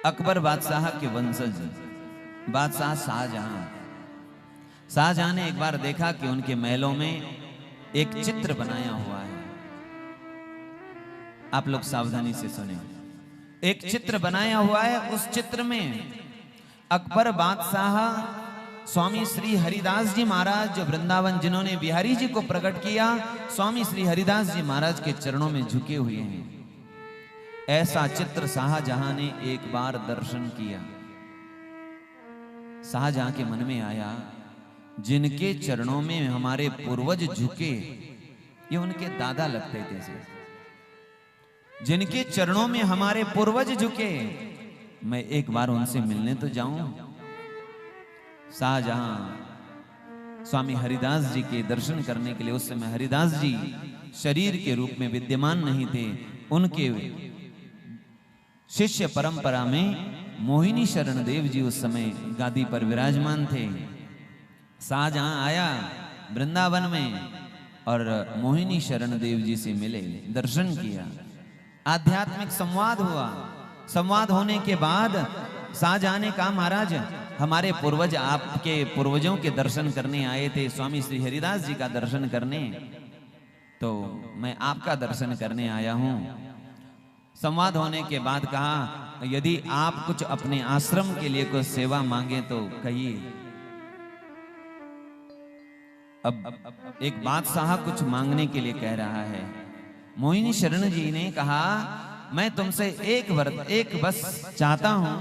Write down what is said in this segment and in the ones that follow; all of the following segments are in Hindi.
अकबर बादशाह के वंशज बादशाह शाहजहां ने एक बार देखा कि उनके महलों में एक चित्र बनाया हुआ है। आप लोग सावधानी से सुने। एक चित्र बनाया हुआ है। उस चित्र में अकबर बादशाह स्वामी श्री हरिदास जी महाराज, जो वृंदावन जिन्होंने बिहारी जी को प्रकट किया, स्वामी श्री हरिदास जी महाराज के चरणों में झुके हुए हैं। ऐसा चित्र शाहजहां ने एक बार दर्शन किया। शाहजहां के मन में आया, जिनके चरणों में हमारे पूर्वज झुके, ये उनके दादा लगते थे। जिनके चरणों में हमारे पूर्वज झुके, मैं एक बार उनसे मिलने तो जाऊं। शाहजहां स्वामी हरिदास जी के दर्शन करने के लिए, उस समय हरिदास जी शरीर के रूप में विद्यमान नहीं थे। उनके शिष्य परंपरा में मोहिनी शरण देव जी उस समय गादी पर विराजमान थे। शाहजहां आया वृंदावन में और मोहिनी शरण देव जी से मिले, दर्शन किया, आध्यात्मिक संवाद हुआ। संवाद होने के बाद शाहजहां ने कहा, महाराज हमारे पूर्वज आपके पूर्वजों के दर्शन करने आए थे, स्वामी श्री हरिदास जी का दर्शन करने, तो मैं आपका दर्शन करने आया हूं। संवाद होने के बाद कहा, यदि आप कुछ अपने आश्रम के लिए कुछ सेवा मांगे तो कहिए। अब एक बादशाह कुछ मांगने के लिए कह रहा है। मोहिनी शरण जी ने कहा, मैं तुमसे एक बस चाहता हूं,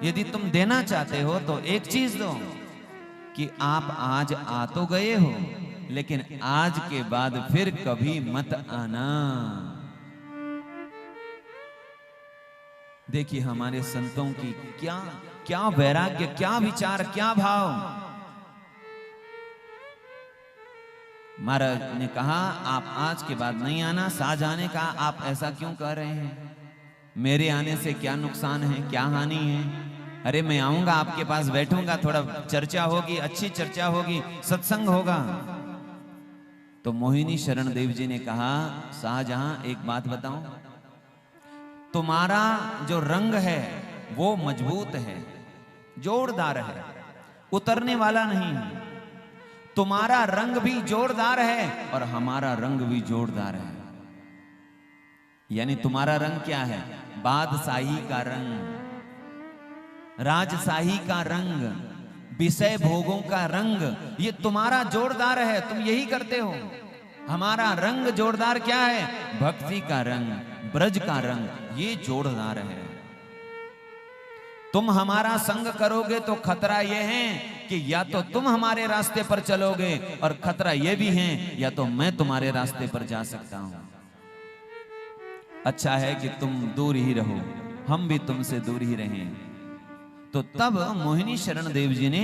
यदि तुम देना चाहते हो तो एक चीज दो, कि आप आज आ तो गए हो, लेकिन आज के बाद फिर कभी मत आना। देखिए हमारे संतों की क्या क्या वैराग्य, क्या विचार, क्या भाव। महाराज ने कहा, आप आज के बाद नहीं आना। शाहजहां ने कहा, आप ऐसा क्यों कह रहे हैं? मेरे आने से क्या नुकसान है, क्या हानि है? अरे मैं आऊंगा, आपके पास बैठूंगा, थोड़ा चर्चा होगी, अच्छी चर्चा होगी, सत्संग होगा। तो मोहिनी शरण देव जी ने कहा, शाहजहां एक बात बताऊं, तुम्हारा जो रंग है वो मजबूत है, जोरदार है, उतरने वाला नहीं है। तुम्हारा रंग भी जोरदार है और हमारा रंग भी जोरदार है। यानी तुम्हारा रंग क्या है? बादशाही का रंग, राजशाही का रंग, विषय भोगों का रंग, ये तुम्हारा जोरदार है, तुम यही करते हो। हमारा रंग जोरदार क्या है? भक्ति का रंग, ब्रज का रंग, ये जोरदार है। तुम हमारा संग करोगे तो खतरा यह है कि या तो तुम हमारे रास्ते पर चलोगे, और खतरा यह भी है या तो मैं तुम्हारे रास्ते पर जा सकता हूं। अच्छा है कि तुम दूर ही रहो, हम भी तुमसे दूर ही रहें। तो तब मोहिनी शरण देव जी ने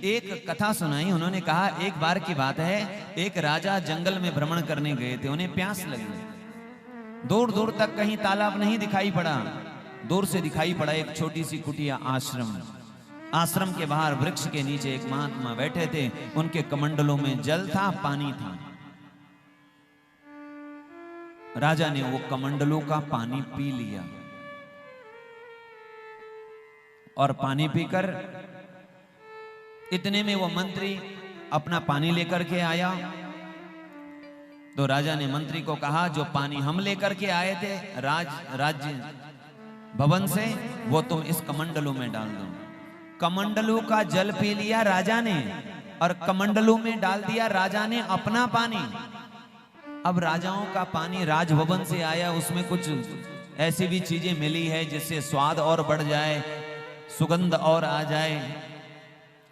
एक कथा सुनाई। उन्होंने कहा, एक बार की बात है, एक राजा जंगल में भ्रमण करने गए थे। उन्हें प्यास लगी। दूर दूर तक कहीं तालाब नहीं दिखाई पड़ा। दूर से दिखाई पड़ा एक छोटी सी कुटिया आश्रम। आश्रम के बाहर वृक्ष के नीचे एक महात्मा बैठे थे। उनके कमंडलों में जल था, पानी था। राजा ने वो कमंडलों का पानी पी लिया और पानी पीकर इतने में वो मंत्री अपना पानी लेकर के आया। तो राजा ने मंत्री को कहा, जो पानी हम लेकर के आए थे राज्य भवन से, वो तुम इस कमंडलों में डाल दो। कमंडलों का जल पी लिया राजा ने और कमंडलों में डाल दिया राजा ने अपना पानी। अब राजाओं का पानी राजभवन से आया, उसमें कुछ ऐसी भी चीजें मिली है जिससे स्वाद और बढ़ जाए, सुगंध और आ जाए।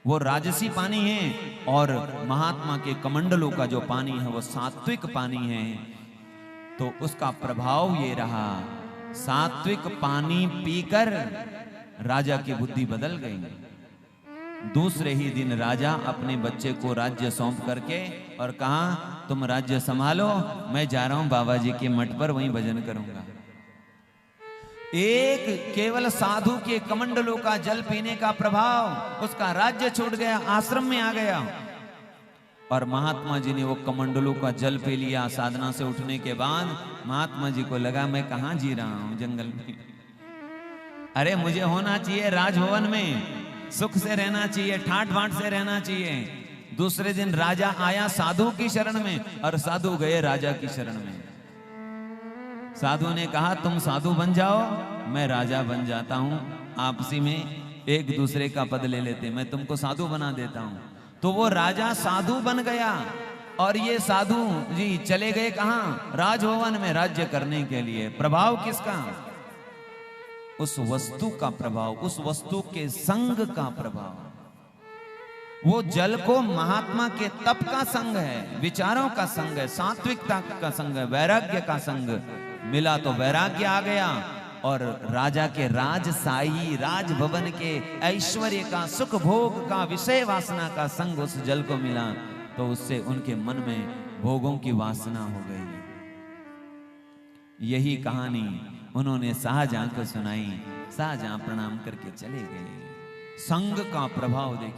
वो राजसी पानी है। और महात्मा के कमंडलों का जो पानी है वो सात्विक पानी है। तो उसका प्रभाव ये रहा, सात्विक पानी पीकर राजा की बुद्धि बदल गई। दूसरे ही दिन राजा अपने बच्चे को राज्य सौंप करके और कहा, तुम राज्य संभालो, मैं जा रहा हूं बाबा जी के मठ पर, वहीं भजन करूंगा। एक केवल साधु के कमंडलों का जल पीने का प्रभाव, उसका राज्य छूट गया, आश्रम में आ गया। और महात्मा जी ने वो कमंडलों का जल पी लिया। साधना से उठने के बाद महात्मा जी को लगा, मैं कहां जी रहा हूं, जंगल में। अरे मुझे होना चाहिए राजभवन में, सुख से रहना चाहिए, ठाट बाट से रहना चाहिए। दूसरे दिन राजा आया साधु की शरण में और साधु गए राजा की शरण में। साधु ने कहा तुम साधु बन जाओ, मैं राजा बन जाता हूं, आपसी में एक दूसरे का पद ले लेते, मैं तुमको साधु बना देता हूं। तो वो राजा साधु बन गया और ये साधु जी चले गए कहां? राजभवन में राज्य करने के लिए। प्रभाव किसका? उस वस्तु का प्रभाव, उस वस्तु के संग का प्रभाव। वो जल को महात्मा के तप का संग है, विचारों का संग है, सात्विकता का संग है, वैराग्य का संग मिला तो वैराग्य आ गया। और राजा के राजसाई, राजभवन के ऐश्वर्य का, सुख भोग का, विषय वासना का संग उस जल को मिला तो उससे उनके मन में भोगों की वासना हो गई। यही कहानी उन्होंने शाहजहां को सुनाई। शाहजहां प्रणाम करके चले गए। संग का प्रभाव देखिए।